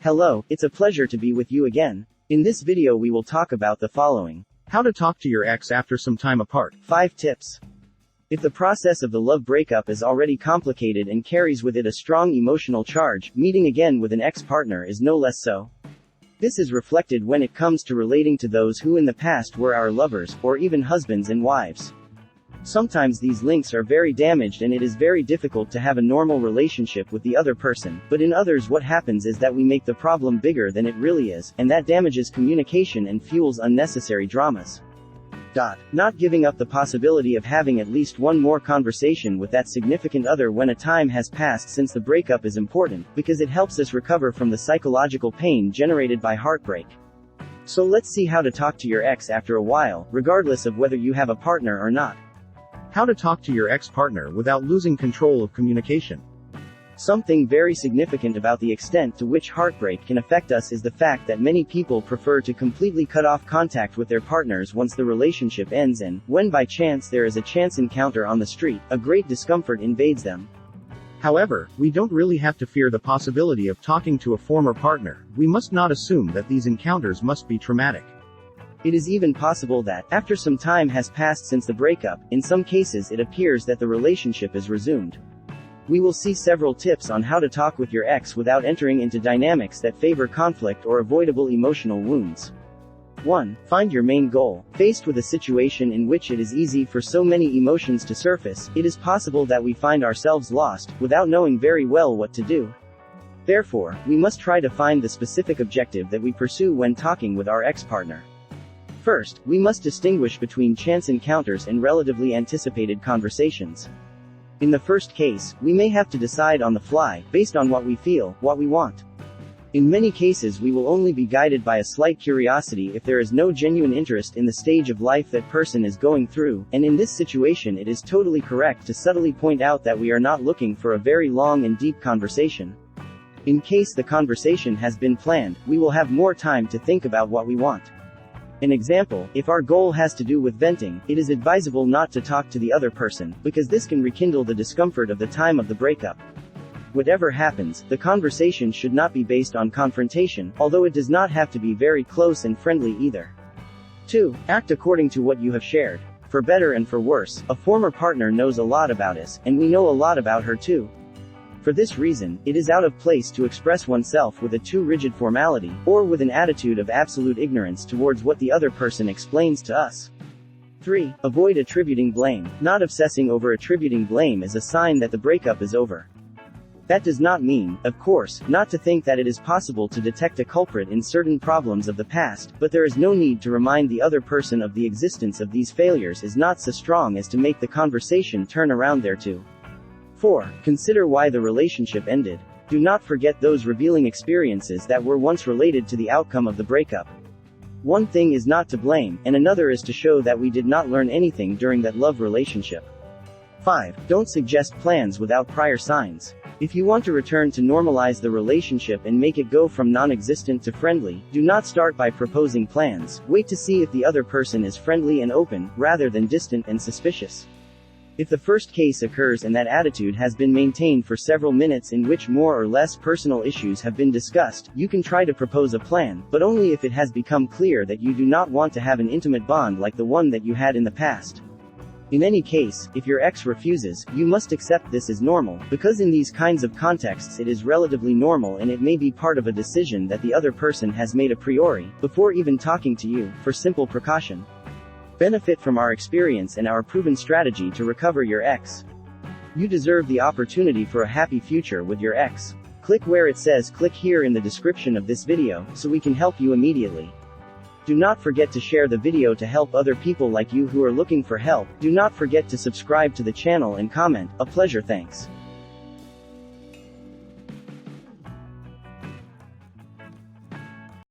Hello, it's a pleasure to be with you again. In this video we will talk about the following. How to talk to your ex after some time apart. 5 tips. If the process of the love breakup is already complicated and carries with it a strong emotional charge, meeting again with an ex-partner is no less so. This is reflected when it comes to relating to those who in the past were our lovers, or even husbands and wives. Sometimes these links are very damaged and it is very difficult to have a normal relationship with the other person, but in others what happens is that we make the problem bigger than it really is, and that damages communication and fuels unnecessary dramas. Not giving up the possibility of having at least one more conversation with that significant other when a time has passed since the breakup is important, because it helps us recover from the psychological pain generated by heartbreak. So let's see how to talk to your ex after a while, regardless of whether you have a partner or not. How to talk to your ex-partner without losing control of communication. Something very significant about the extent to which heartbreak can affect us is the fact that many people prefer to completely cut off contact with their partners once the relationship ends, and, when by chance there is a chance encounter on the street, a great discomfort invades them. However, we don't really have to fear the possibility of talking to a former partner. We must not assume that these encounters must be traumatic. It is even possible that, after some time has passed since the breakup, in some cases it appears that the relationship is resumed. We will see several tips on how to talk with your ex without entering into dynamics that favor conflict or avoidable emotional wounds. 1. Find your main goal. Faced with a situation in which it is easy for so many emotions to surface, it is possible that we find ourselves lost, without knowing very well what to do. Therefore, we must try to find the specific objective that we pursue when talking with our ex-partner. First, we must distinguish between chance encounters and relatively anticipated conversations. In the first case, we may have to decide on the fly, based on what we feel, what we want. In many cases we will only be guided by a slight curiosity if there is no genuine interest in the stage of life that person is going through, and in this situation it is totally correct to subtly point out that we are not looking for a very long and deep conversation. In case the conversation has been planned, we will have more time to think about what we want. An example, if our goal has to do with venting, it is advisable not to talk to the other person, because this can rekindle the discomfort of the time of the breakup. Whatever happens, the conversation should not be based on confrontation, although it does not have to be very close and friendly either. 2. Act according to what you have shared. For better and for worse, a former partner knows a lot about us, and we know a lot about her too. For this reason, it is out of place to express oneself with a too rigid formality, or with an attitude of absolute ignorance towards what the other person explains to us. 3. Avoid attributing blame. Not obsessing over attributing blame is a sign that the breakup is over. That does not mean, of course, not to think that it is possible to detect a culprit in certain problems of the past, but there is no need to remind the other person of the existence of these failures is not so strong as to make the conversation turn around thereto. 4. Consider why the relationship ended. Do not forget those revealing experiences that were once related to the outcome of the breakup. One thing is not to blame, and another is to show that we did not learn anything during that love relationship. 5. Don't suggest plans without prior signs. If you want to return to normalize the relationship and make it go from non-existent to friendly, do not start by proposing plans. Wait to see if the other person is friendly and open, rather than distant and suspicious. If the first case occurs and that attitude has been maintained for several minutes in which more or less personal issues have been discussed, you can try to propose a plan, but only if it has become clear that you do not want to have an intimate bond like the one that you had in the past. In any case, if your ex refuses, you must accept this as normal, because in these kinds of contexts it is relatively normal and it may be part of a decision that the other person has made a priori, before even talking to you, for simple precaution. Benefit from our experience and our proven strategy to recover your ex. You deserve the opportunity for a happy future with your ex. Click where it says click here in the description of this video, so we can help you immediately. Do not forget to share the video to help other people like you who are looking for help. Do not forget to subscribe to the channel and comment. A pleasure, thanks.